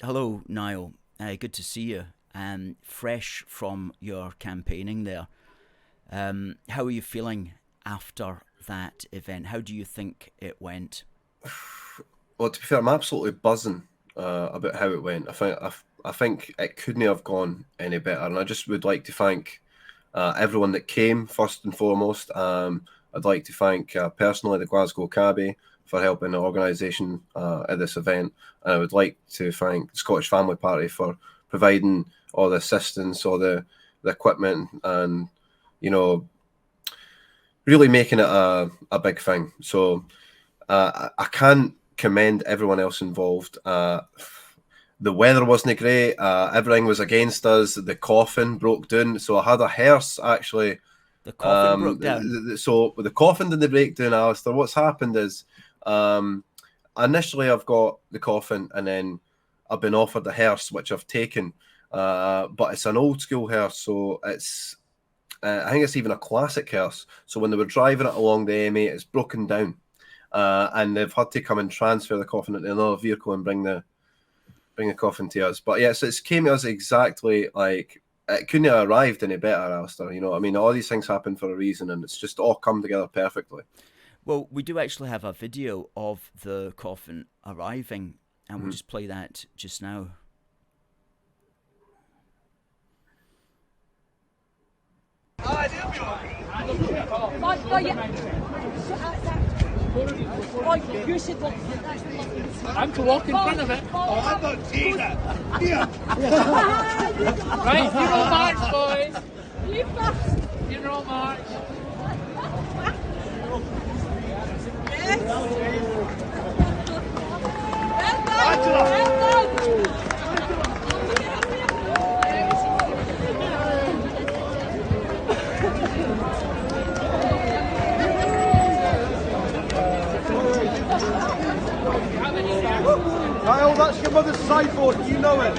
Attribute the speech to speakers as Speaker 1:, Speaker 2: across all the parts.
Speaker 1: Hello, Niall. Good to see you. Fresh from your campaigning there. How are you feeling after that event? How do you think it went?
Speaker 2: Well, to be fair, I'm absolutely buzzing about how it went. I think it couldn't have gone any better, and I just would like to thank everyone that came first and foremost. I'd like to thank personally the Glasgow Cabby for helping the organisation at this event, and I would like to thank the Scottish Family Party for providing all the assistance, all the equipment, and you know, really making it a big thing. So I can't commend everyone else involved. The weather wasn't great. Everything was against us. The coffin broke down, so I had a hearse actually.
Speaker 1: The coffin broke down.
Speaker 2: So with the coffin didn't break down, Alistair. What's happened is, um, initially I've got the coffin, and then I've been offered a hearse which I've taken. But it's an old school hearse, so it's I think it's even a classic hearse. So when they were driving it along the M8, it's broken down, and they've had to come and transfer the coffin into another vehicle and bring the coffin to us. But yeah, so it's came to us exactly like it couldn't have arrived any better, Alistair. You know what I mean? All these things happen for a reason, and it's just all come together perfectly.
Speaker 1: Well, we do actually have a video of the coffin arriving, and we'll just play that just now.
Speaker 3: You should walk.
Speaker 4: I'm to walk in front of it.
Speaker 3: Oh, I'm not seeing it. Here.
Speaker 4: Right, funeral march, boys.
Speaker 3: You first.
Speaker 4: Funeral march.
Speaker 3: Yes. Well done. Well done.
Speaker 5: Niall, that's your mother's sideboard, you know it.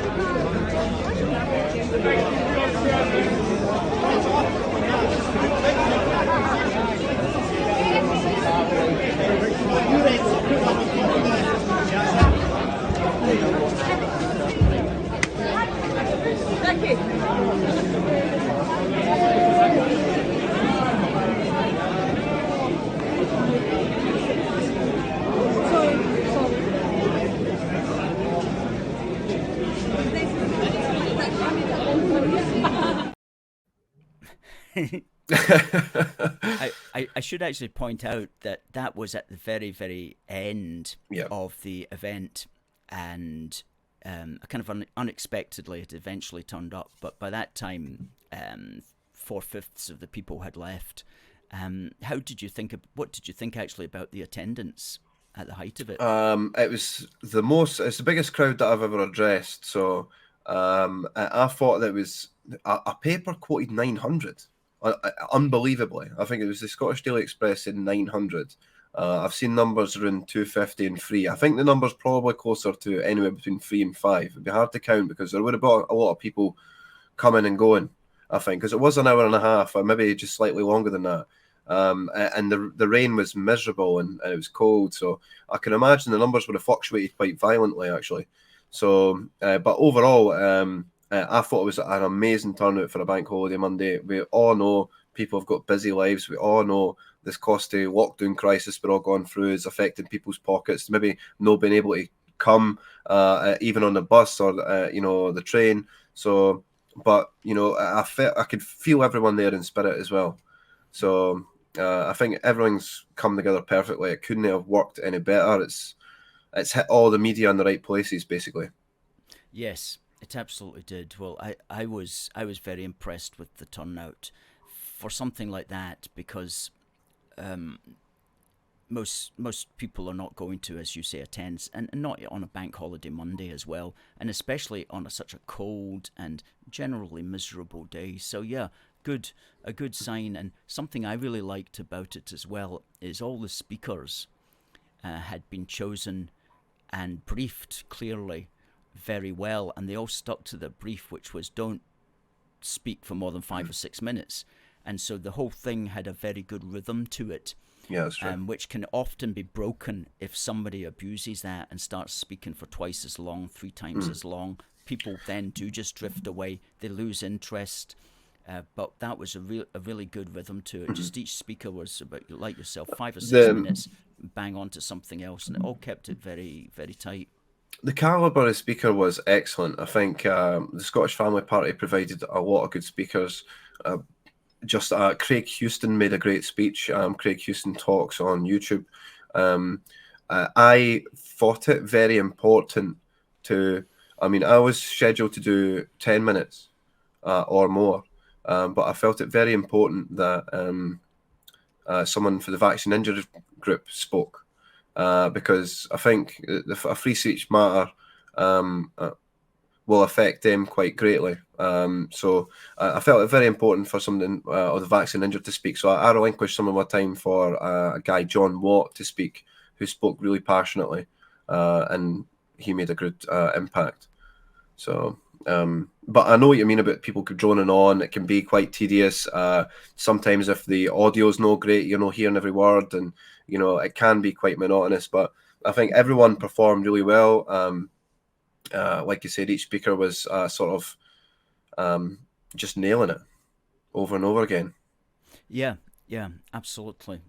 Speaker 1: I should actually point out that that was at the very, very end
Speaker 2: Yeah.
Speaker 1: of the event, and kind of unexpectedly it eventually turned up. But by that time, 4/5 of the people had left. How did you think? What did you think actually about the attendance at the height of it?
Speaker 2: It was it's the biggest crowd that I've ever addressed. So I thought that it was a paper quoted 900. Unbelievably, I think it was the Scottish Daily Express in 900. I've seen numbers around 250 and 3. I think the number's probably closer to anywhere between 3 and 5. It'd be hard to count because there would have been a lot of people coming and going, I think, because it was an hour and a half, or maybe just slightly longer than that. And the rain was miserable, and it was cold, so I can imagine the numbers would have fluctuated quite violently, actually. So, but overall, I thought it was an amazing turnout for a bank holiday Monday. We all know people have got busy lives. We all know this costly lockdown crisis we're all going through is affecting people's pockets. Maybe not being able to come, even on the bus or the train. So, but I could feel everyone there in spirit as well. So I think everything's come together perfectly. It couldn't have worked any better. It's hit all the media in the right places, basically.
Speaker 1: Yes, it absolutely did. Well, I was very impressed with the turnout for something like that, because most people are not going to, as you say, attend, and not on a bank holiday Monday as well, and especially on such a cold and generally miserable day. So yeah, a good sign. And something I really liked about it as well is all the speakers had been chosen and briefed clearly very well, and they all stuck to the brief, which was don't speak for more than 5 or 6 minutes. And so the whole thing had a very good rhythm to it.
Speaker 2: Yeah, that's true.
Speaker 1: which can often be broken if somebody abuses that and starts speaking for twice as long, 3 times as long. People then do just drift away. They lose interest. But that was a really good rhythm to it. Just each speaker was about, like yourself, 5 or 6 minutes, bang on to something else, and it all kept it very, very tight.
Speaker 2: The calibre of speaker was excellent. I think the Scottish Family Party provided a lot of good speakers. Craig Houston made a great speech. Craig Houston talks on YouTube. I thought it very important to. I mean, I was scheduled to do 10 minutes or more, but I felt it very important that someone for the Vaccine Injured group spoke because I think a free speech matter will affect them quite greatly. So I felt it very important for someone of the Vaccine Injured to speak. So I relinquished some of my time for a guy, John Watt, to speak, who spoke really passionately, and he made a good impact. So, but I know what you mean about people droning on. It can be quite tedious. Sometimes if the audio's no great, you're not hearing every word, and it can be quite monotonous. But I think everyone performed really well. Like you said, each speaker was sort of just nailing it over and over again.
Speaker 1: Yeah, absolutely.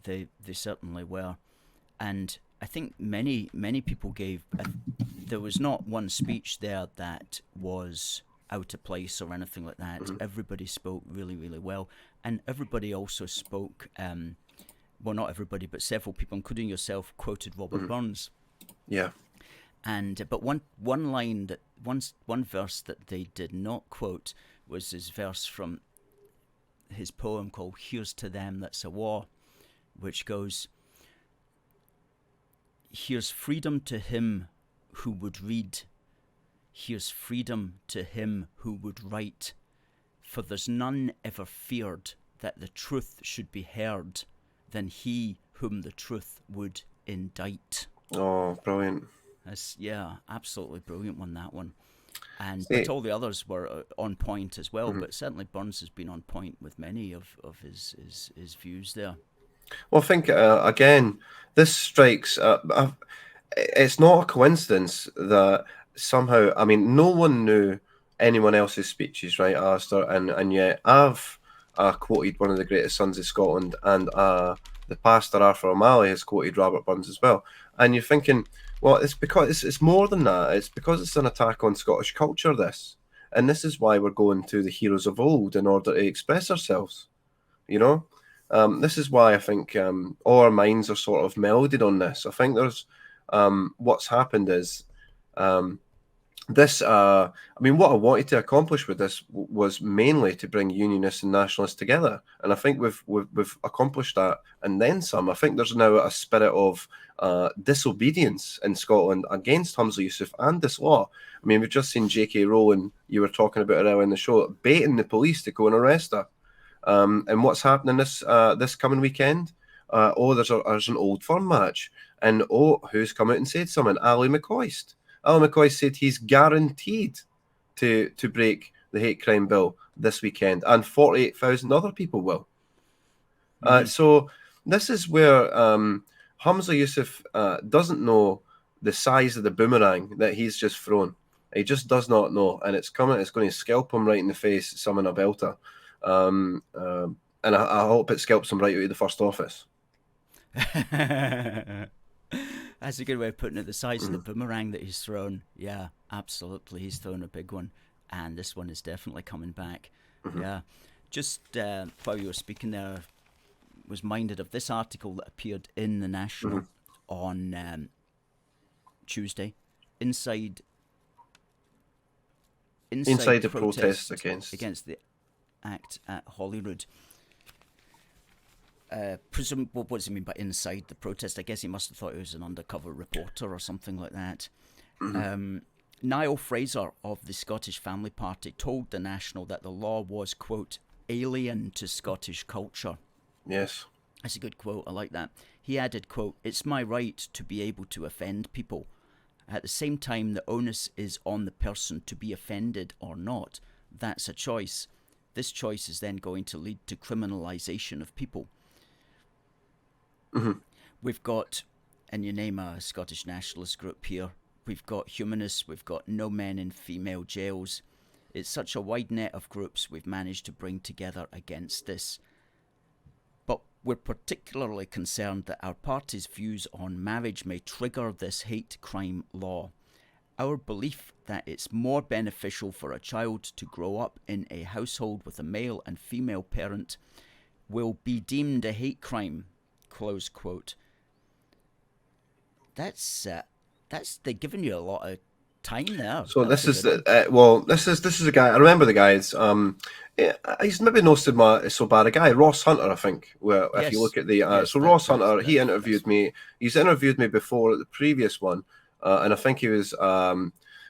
Speaker 1: They certainly were, and I think many people gave. There was not one speech there that was out of place or anything like that. Everybody spoke really, really well, and everybody also spoke. Well, not everybody, but several people, including yourself, quoted Robert Burns.
Speaker 2: Yeah.
Speaker 1: And but one line that one verse that they did not quote was his verse from his poem called "Here's to Them That's a War," which goes, "Here's freedom to him who would read. Here's freedom to him who would write. For there's none ever feared that the truth should be heard than he whom the truth would indict."
Speaker 2: Oh, brilliant.
Speaker 1: Absolutely brilliant one, that one.
Speaker 2: See,
Speaker 1: But all the others were on point as well, but certainly Burns has been on point with many of his views there.
Speaker 2: Well, I think, again, this strikes... it's not a coincidence that somehow... I mean, no one knew anyone else's speeches, right, Alistair? And yet I've quoted one of the greatest sons of Scotland, and the pastor Arthur O'Malley has quoted Robert Burns as well. And you're thinking... Well, it's because it's more than that. It's because it's an attack on Scottish culture, this. And this is why we're going to the heroes of old in order to express ourselves, This is why I think all our minds are sort of melded on this. I think there's... what's happened is... I mean, what I wanted to accomplish with this was mainly to bring unionists and nationalists together, and I think we've accomplished that, and then some. I think there's now a spirit of disobedience in Scotland against Humza Yousaf and this law. I mean, we've just seen J.K. Rowling, you were talking about it earlier in the show, baiting the police to go and arrest her. And what's happening this coming weekend? There's an Old Firm match, and who's come out and said something? Ali McCoist. Ali McCoy said he's guaranteed to break the hate crime bill this weekend, and 48,000 other people will. So this is where Humza Yousaf doesn't know the size of the boomerang that he's just thrown. He just does not know, and it's coming. It's going to scalp him right in the face, summon a belter. And I hope it scalps him right out of the first office.
Speaker 1: That's a good way of putting it. The size of the boomerang that he's thrown. Yeah, absolutely. He's thrown a big one. And this one is definitely coming back. Yeah. Just while you were speaking there, was minded of this article that appeared in the National on Tuesday. Inside
Speaker 2: the protests
Speaker 1: against the act at Holyrood. What does he mean by inside the protest? I guess he must have thought he was an undercover reporter or something like that. Niall Fraser of the Scottish Family Party told the National that the law was, quote, alien to Scottish culture.
Speaker 2: Yes.
Speaker 1: That's a good quote. I like that. He added, quote, "It's my right to be able to offend people. At the same time, the onus is on the person to be offended or not. That's a choice. This choice is then going to lead to criminalisation of people." We've got, and you name a Scottish nationalist group here, we've got humanists, we've got no men in female jails. It's such a wide net of groups we've managed to bring together against this. But we're particularly concerned that our party's views on marriage may trigger this hate crime law. Our belief that it's more beneficial for a child to grow up in a household with a male and female parent will be deemed a hate crime, close quote. That's they're giving you a lot of time there.
Speaker 2: So this is this is a guy. I remember the guys. He's maybe not so bad a guy. Ross Hunter, I think. Well, if you
Speaker 1: Yes.
Speaker 2: look at the
Speaker 1: Yes,
Speaker 2: Ross
Speaker 1: that's-
Speaker 2: Hunter, he
Speaker 1: that's-
Speaker 2: interviewed me. He's interviewed me before at the previous one, and I think he was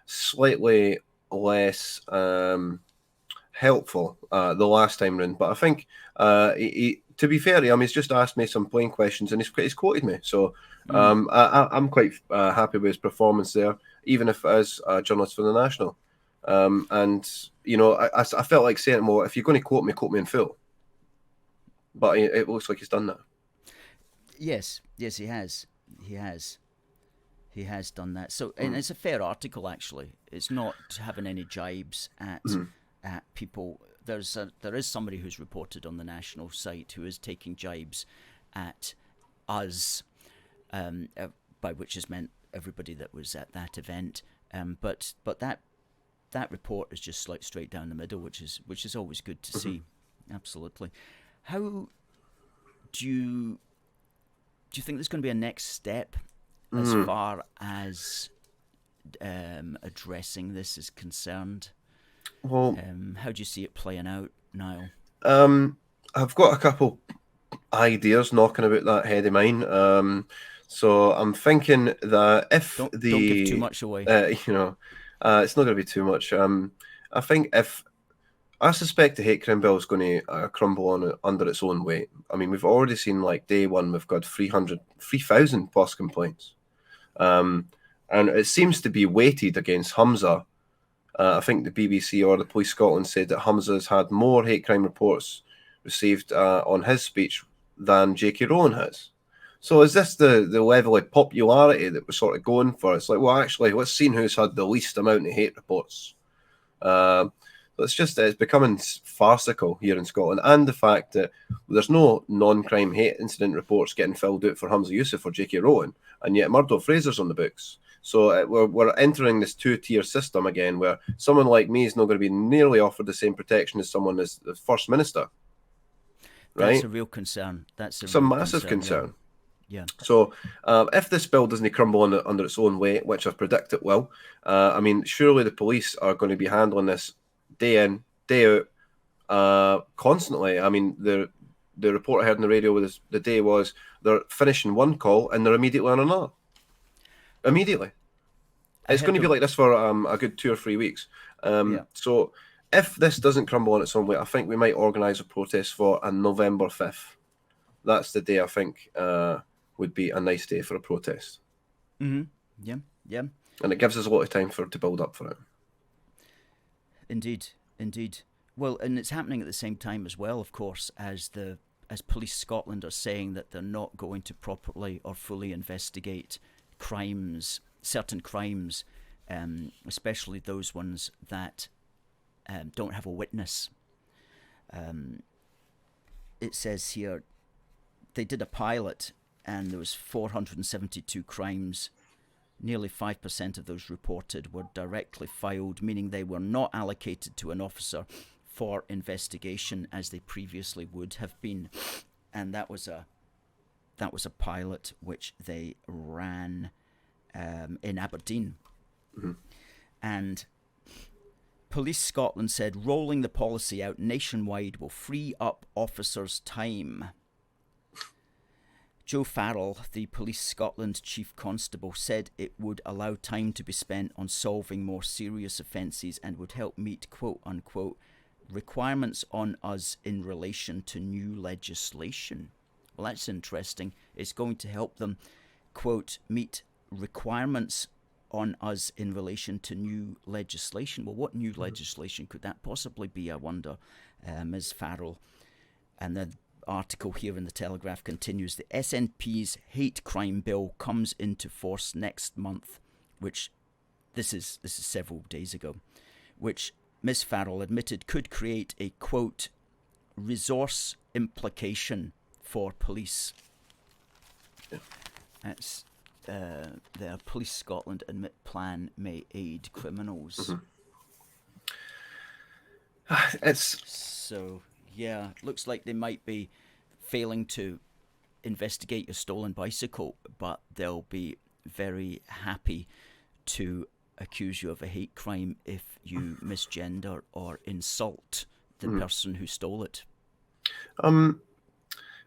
Speaker 2: slightly less helpful the last time round. But I think he to be fair to him, he's just asked me some plain questions and he's quoted me. So I'm quite happy with his performance there, even if it is a journalist for the National. And, you know, I felt like saying, well, if you're going to quote me in full. But it looks like he's done that.
Speaker 1: Yes, he has. He has done that. So, and it's a fair article, actually. It's not having any jibes at people. There is somebody who's reported on the National site who is taking jibes at us, by which is meant everybody that was at that event. But that report is just like straight down the middle, which is always good to see. Absolutely. How do you think there's going to be a next step as far as addressing this is concerned?
Speaker 2: Well,
Speaker 1: how do you see it playing out, Niall?
Speaker 2: I've got a couple ideas knocking about that head of mine. So I'm thinking that if
Speaker 1: Don't give too much away.
Speaker 2: it's not going to be too much. I think I suspect the hate crime bill is going to crumble under its own weight. I mean, we've already seen, like, day one, we've got 3,000 plus complaints. And it seems to be weighted against Humza. I think the BBC or the Police Scotland said that Humza has had more hate crime reports received on his speech than J.K. Rowling has. So is this the level of popularity that we're sort of going for? It's like, well, actually, let's see who's had the least amount of hate reports. It's becoming farcical here in Scotland, and the fact that there's no non-crime hate incident reports getting filled out for Humza Yousaf or J.K. Rowling, and yet Murdo Fraser's on the books. So we're entering this two-tier system again, where someone like me is not going to be nearly offered the same protection as someone as the First Minister. Right?
Speaker 1: That's a real concern.
Speaker 2: It's a massive concern.
Speaker 1: Yeah.
Speaker 2: So if this bill doesn't crumble under its own weight, which I predict it will, I mean, surely the police are going to be handling this day in, day out, constantly. I mean, the report I heard on the radio the day was they're finishing one call and they're immediately on another. Immediately. It's going to be like this for a good 2 or 3 weeks. So if this doesn't crumble on its own weight, I think we might organise a protest for a November 5th. That's the day I think would be a nice day for a protest.
Speaker 1: Yeah.
Speaker 2: And it gives us a lot of time to build up for it.
Speaker 1: Indeed. Well, and it's happening at the same time as well, of course, as Police Scotland are saying that they're not going to properly or fully investigate certain crimes, especially those ones that don't have a witness. It says here they did a pilot and there was 472 crimes. Nearly 5% of those reported were directly filed, meaning they were not allocated to an officer for investigation as they previously would have been. And that was a pilot which they ran in Aberdeen. And Police Scotland said rolling the policy out nationwide will free up officers' time. Joe Farrell, the Police Scotland Chief Constable, said it would allow time to be spent on solving more serious offences and would help meet, quote-unquote, requirements on us in relation to new legislation. Well, that's interesting. It's going to help them, quote, meet requirements on us in relation to new legislation. Well, what new legislation could that possibly be, I wonder, Ms. Farrell? And then article here in the Telegraph continues. The SNP's hate crime bill comes into force next month, which this is several days ago, which Ms. Farrell admitted could create a, quote, resource implication for police. That's the Police Scotland admit plan may aid criminals.
Speaker 2: It's
Speaker 1: So, yeah, looks like they might be failing to investigate your stolen bicycle, but they'll be very happy to accuse you of a hate crime if you misgender or insult the person who stole it.
Speaker 2: I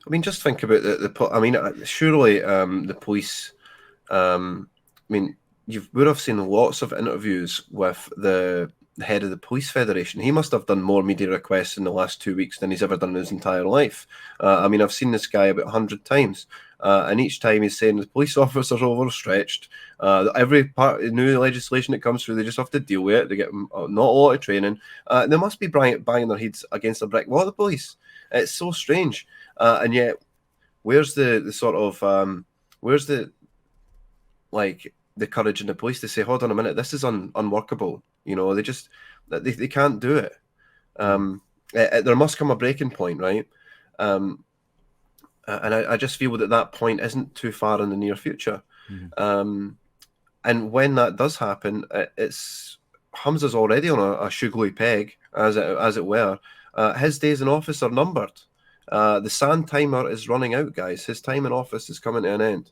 Speaker 2: mean, just think about I mean, surely the police. I mean, you would have seen lots of interviews with the head of the Police Federation. He must have done more media requests in the last 2 weeks than he's ever done in his entire life. I mean, I've seen this guy about 100 times, and each time he's saying the police officers are overstretched. Every part of new legislation that comes through, they just have to deal with it. They get not a lot of training. They must be banging their heads against a brick wall, the police. It's so strange. And yet, where's the sort of where's the courage in the police to say, hold on a minute, this is unworkable. You know, they can't do it. There must come a breaking point, right? And I just feel that point isn't too far in the near future. And when that does happen, it's Humza's already on a sugary peg, as it were. His days in office are numbered. The sand timer is running out, guys. His time in office is coming to an end.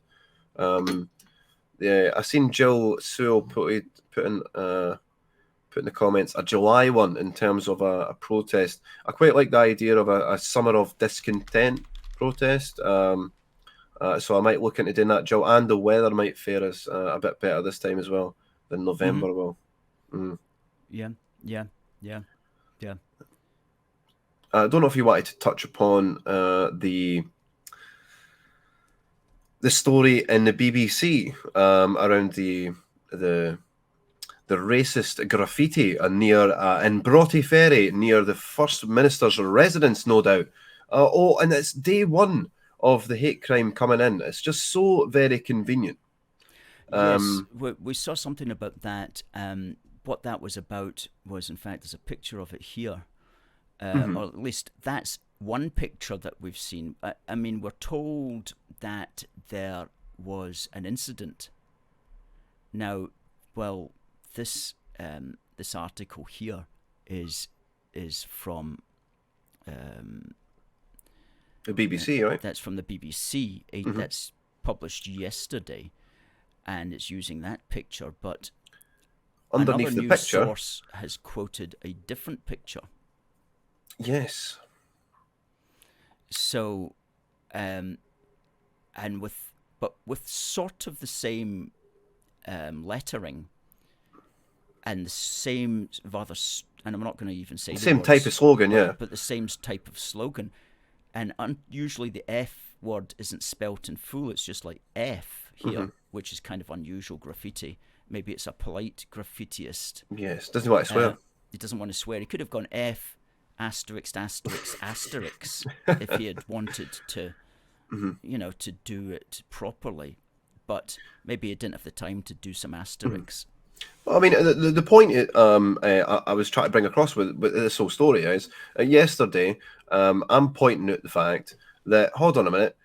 Speaker 2: Yeah, I've seen Jill Sewell put in the comments a July one in terms of a protest. I quite like the idea of a summer of discontent protest. So I might look into doing that, Jill, and the weather might fare us a bit better this time as well than November will.
Speaker 1: Yeah.
Speaker 2: I don't know if you wanted to touch upon the story in the BBC around the racist graffiti near in Broughty Ferry near the First Minister's residence, no doubt. And it's day one of the hate crime coming in. It's just so very convenient.
Speaker 1: Yes, we saw something about that. What that was about was, in fact, there's a picture of it here. Or at least that's one picture that we've seen. I mean, we're told that there was an incident. Now, well, this article here is from
Speaker 2: the BBC, right?
Speaker 1: That's from the BBC. That's published yesterday, and it's using that picture. But
Speaker 2: underneath
Speaker 1: another
Speaker 2: the
Speaker 1: news
Speaker 2: picture,
Speaker 1: source has quoted a different picture.
Speaker 2: Yes.
Speaker 1: So, and with sort of the same lettering and the same rather, and I'm not going to even say the
Speaker 2: same
Speaker 1: words,
Speaker 2: type of slogan, yeah.
Speaker 1: but the same type of slogan, and usually the F word isn't spelt in full; it's just like F here, which is kind of unusual graffiti. Maybe it's a polite graffitiist.
Speaker 2: Yes, doesn't want to swear.
Speaker 1: He doesn't want to swear. He could have gone F. Asterisk, if he had wanted to, to do it properly, but maybe he didn't have the time to do some asterisks.
Speaker 2: Well, I mean, the point I was trying to bring across with this whole story is yesterday, I'm pointing out the fact that, hold on a minute,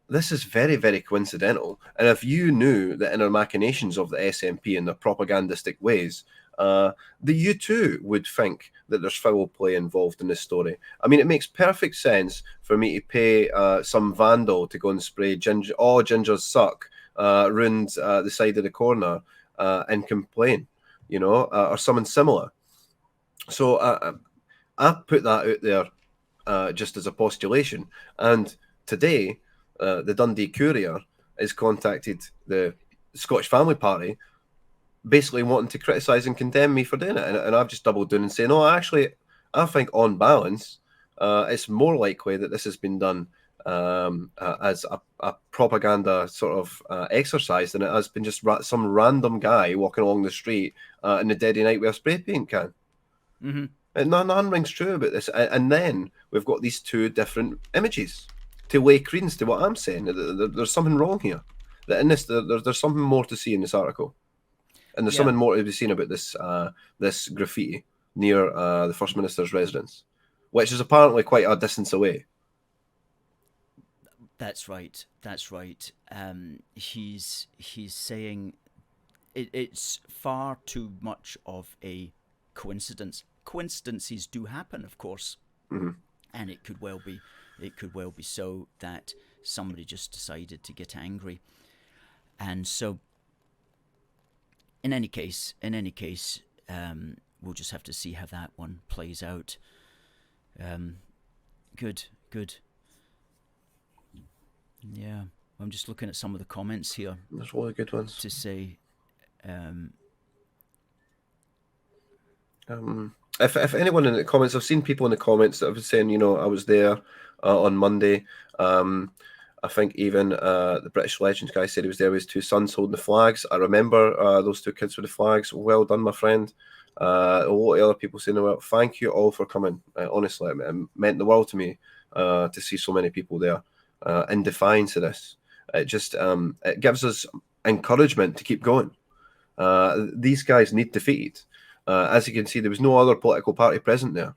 Speaker 2: this is very, very coincidental. And if you knew the inner machinations of the SNP and their propagandistic ways, you too would think that there's foul play involved in this story. I mean, it makes perfect sense for me to pay some vandal to go and spray ginger. Oh, gingers suck. Ruined the side of the corner and complain, or something similar. So I put that out there just as a postulation. And today, the Dundee Courier has contacted the Scottish Family Party, basically wanting to criticise and condemn me for doing it. And I've just doubled down and saying, no, actually, I think on balance, it's more likely that this has been done as a propaganda sort of exercise than it has been just some random guy walking along the street in the dead of night with a spray paint can. And none rings true about this. And then we've got these two different images to lay credence to what I'm saying. There's something wrong here. That in this, there's something more to see in this article, and there's
Speaker 1: Yeah.
Speaker 2: something more to be seen about this this graffiti near the First Minister's residence, which is apparently quite a distance away.
Speaker 1: That's right. That's right. He's saying it's far too much of a coincidence. Coincidences do happen, of course, and it could well be so that somebody just decided to get angry, and so in any case, we'll just have to see how that one plays out. Good. Yeah, I'm just looking at some of the comments here
Speaker 2: There's really good ones.
Speaker 1: to say.
Speaker 2: If anyone in the comments, I've seen people in the comments that have been saying, you know, I was there on Monday. I think even the British Legends guy said he was there with his two sons holding the flags. I remember those two kids with the flags. Well done, my friend. A lot of other people saying, well, thank you all for coming. Honestly, it meant the world to me to see so many people there in defiance of this. It just it gives us encouragement to keep going. These guys need defeated. As you can see, there was no other political party present there.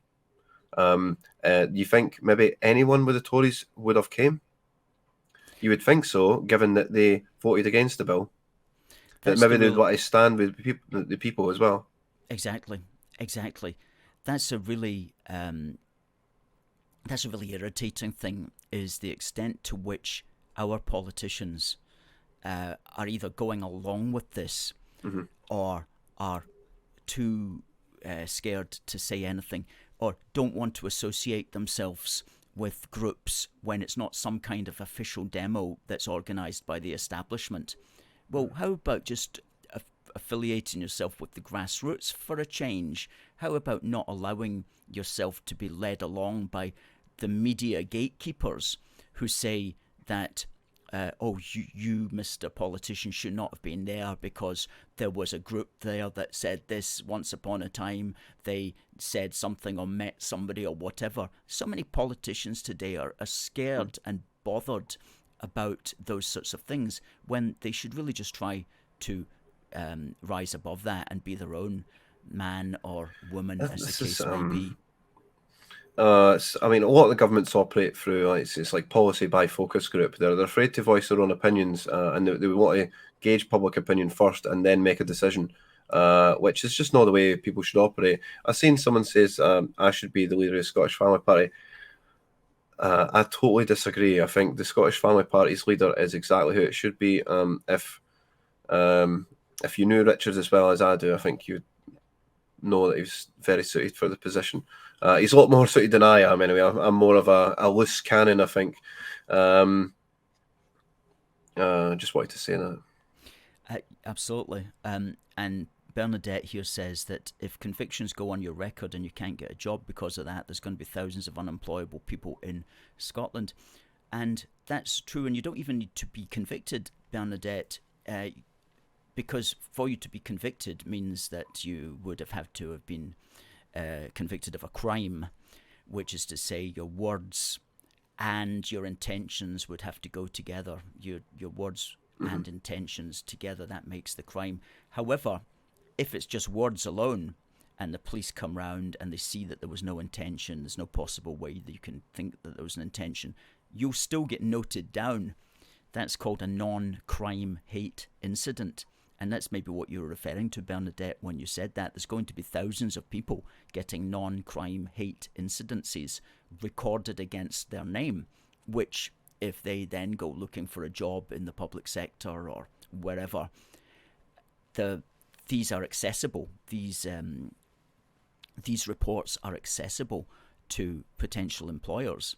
Speaker 2: You think maybe anyone with the Tories would have came? You would think so, given that they voted against the bill. That maybe they'd want to stand with the people as well.
Speaker 1: Exactly. That's a really irritating thing, is the extent to which our politicians are either going along with this or are too scared to say anything, or don't want to associate themselves with groups when it's not some kind of official demo that's organised by the establishment. Well, how about just affiliating yourself with the grassroots for a change? How about not allowing yourself to be led along by the media gatekeepers who say that you, Mr. Politician, should not have been there because there was a group there that said this once upon a time. They said something or met somebody or whatever. So many politicians today are scared and bothered about those sorts of things, when they should really just try to rise above that and be their own man or woman, as the case may be.
Speaker 2: I mean, a lot of the governments operate through it's like policy by focus group. They're afraid to voice their own opinions, and they want to gauge public opinion first and then make a decision, which is just not the way people should operate. I've seen someone says I should be the leader of the Scottish Family Party. I totally disagree. I think the Scottish Family Party's leader is exactly who it should be. If you knew Richard as well as I do, I think you'd know that he was very suited for the position. He's a lot more suited than I am, anyway. I'm more of a loose cannon, I think. Just wanted to say that.
Speaker 1: Absolutely. And Bernadette here says that if convictions go on your record and you can't get a job because of that, there's going to be thousands of unemployable people in Scotland. And that's true. And you don't even need to be convicted, Bernadette, because for you to be convicted means that you would have had to have been convicted of a crime, which is to say your words and your intentions would have to go together. Your words and intentions together, that makes the crime. However, if it's just words alone and the police come round and they see that there was no intention, there's no possible way that you can think that there was an intention, you'll still get noted down. That's called a non-crime hate incident. And that's maybe what you were referring to, Bernadette, when you said that. There's going to be thousands of people getting non-crime hate incidences recorded against their name, which, if they then go looking for a job in the public sector or wherever, these are accessible. These reports are accessible to potential employers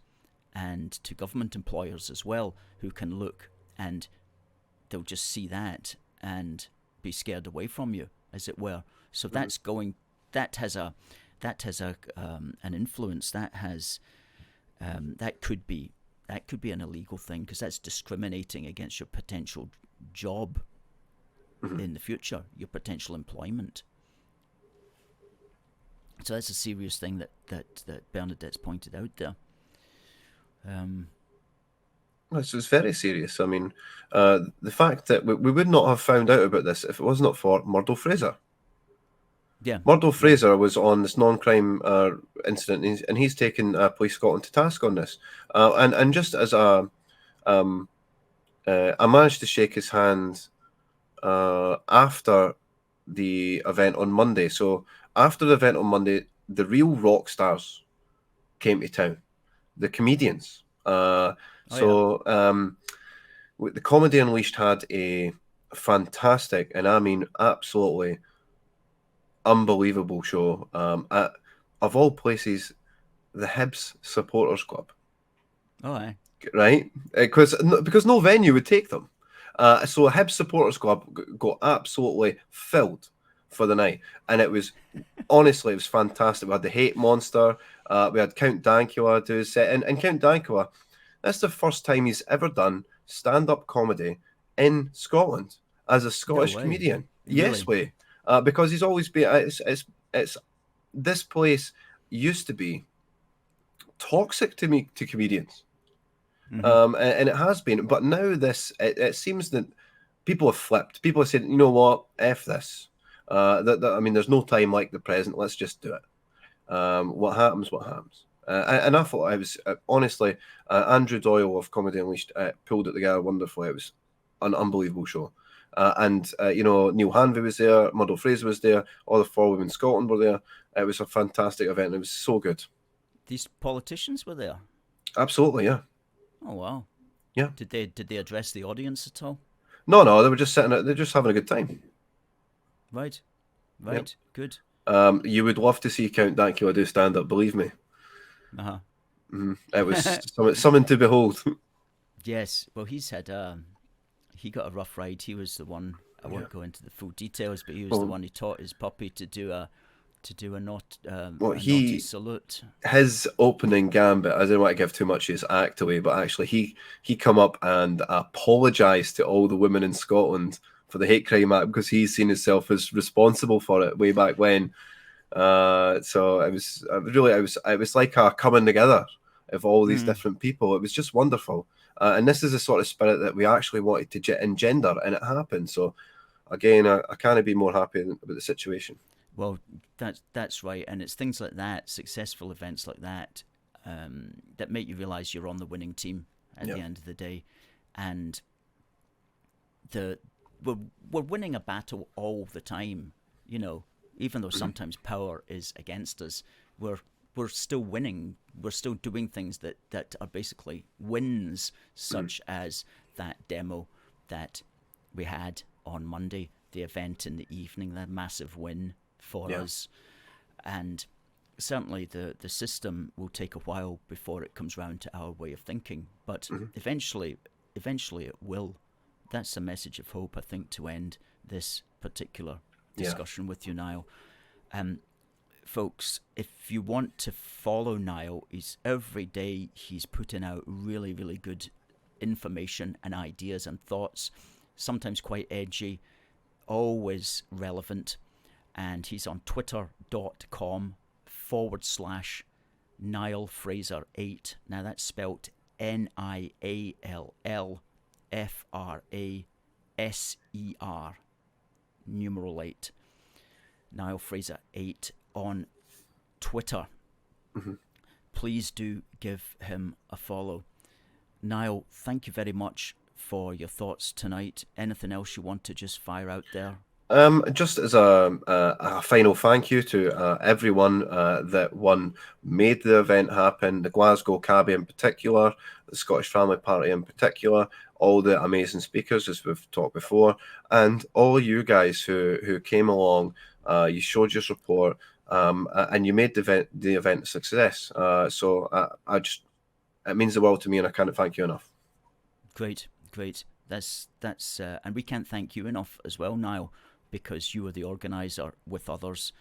Speaker 1: and to government employers as well, who can look and they'll just see that and be scared away from you, as it were. So that has an influence. That could be an illegal thing, because that's discriminating against your potential job in the future, your potential employment. So that's a serious thing that Bernadette's pointed out there.
Speaker 2: This is very serious. I mean, the fact that we would not have found out about this if it was not for Murdo Fraser.
Speaker 1: Yeah.
Speaker 2: Murdo Fraser was on this non-crime incident, and he's taken Police Scotland to task on this. And just as I managed to shake his hand after the event on Monday. So after the event on Monday, the real rock stars came to town, the comedians. The Comedy Unleashed had a fantastic, and I mean absolutely unbelievable show at, of all places, the Hibs Supporters Club.
Speaker 1: Oh, aye.
Speaker 2: Right? Because no venue would take them. So Hibs Supporters Club got absolutely filled for the night. And it was, honestly, it was fantastic. We had the Hate Monster. We had Count Dankula do his set. And Count Dankula, that's the first time he's ever done stand-up comedy in Scotland as a Scottish comedian.
Speaker 1: Really?
Speaker 2: Yes, way. Because he's always been, it's this place used to be toxic to comedians.
Speaker 1: Mm-hmm.
Speaker 2: And it has been, but now it seems that people have flipped. People have said, you know what, F this. I mean, there's no time like the present. Let's just do it. What happens, what happens. And I thought I was, honestly, Andrew Doyle of Comedy Unleashed pulled it together wonderfully. It was an unbelievable show. You know, Neil Hanvey was there, Murdo Fraser was there, all the four women in Scotland were there. It was a fantastic event. It was so good.
Speaker 1: These politicians were there?
Speaker 2: Absolutely, yeah.
Speaker 1: Oh, wow.
Speaker 2: Yeah.
Speaker 1: Did they address the audience at all?
Speaker 2: No, they were just sitting. They're just having a good time.
Speaker 1: Right.
Speaker 2: Yep.
Speaker 1: Good.
Speaker 2: You would love to see Count Dankula do stand up. Believe me. It was something to behold.
Speaker 1: Yes. Well, he's had he got a rough ride. He was the one. I won't go into the full details, but he was the one who taught his puppy to do a naughty salute.
Speaker 2: His opening gambit, I don't want to give too much of his act away, but actually he come up and apologised to all the women in Scotland for the hate crime act because he's seen himself as responsible for it way back when. So it was like a coming together of all these different people. It was just wonderful. And this is the sort of spirit that we actually wanted to engender, and it happened. So again, I can't be more happy about the situation.
Speaker 1: Well, that's right, and it's things like that, successful events like that, that make you realise you're on the winning team at the end of the day, and we're winning a battle all the time. You know, even though sometimes power is against us, we're still winning. We're still doing things that are basically wins, such as that demo that we had on Monday, the event in the evening, that massive win for us. And certainly the system will take a while before it comes round to our way of thinking, but eventually it will. That's a message of hope, I think, to end this particular discussion with you, Niall. Folks, if you want to follow Niall, every day he's putting out really, really good information and ideas and thoughts, sometimes quite edgy, always relevant. And he's on twitter.com/Niall Fraser 8. Now that's spelt NIALLFRASER, numeral 8. Niall Fraser 8 on Twitter. Please do give him a follow. Niall, thank you very much for your thoughts tonight. Anything else you want to just fire out there?
Speaker 2: Just as a final thank you to everyone that made the event happen, the Glasgow Cabbie in particular, the Scottish Family Party in particular, all the amazing speakers, as we've talked before, and all you guys who came along. You showed your support, and you made the event a success. So it means the world to me, and I can't thank you enough.
Speaker 1: Great. That's and we can't thank you enough as well, Niall, because you are the organizer with others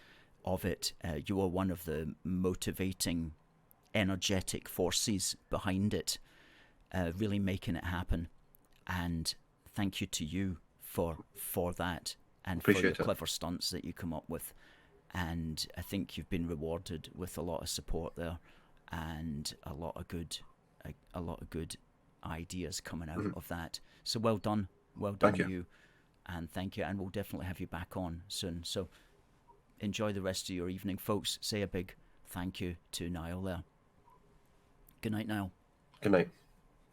Speaker 1: of it. You are one of the motivating, energetic forces behind it, really making it happen. And thank you to you for that, and
Speaker 2: Appreciate
Speaker 1: for the
Speaker 2: it.
Speaker 1: clever stunts that you come up with. and I think you've been rewarded with a lot of support there, and a lot of good ideas coming out of that. So well done
Speaker 2: Thank
Speaker 1: you, and thank you, and we'll definitely have you back on soon. So enjoy the rest of your evening, folks. Say a big thank you to Niall there. Good night, Niall.
Speaker 2: Good night.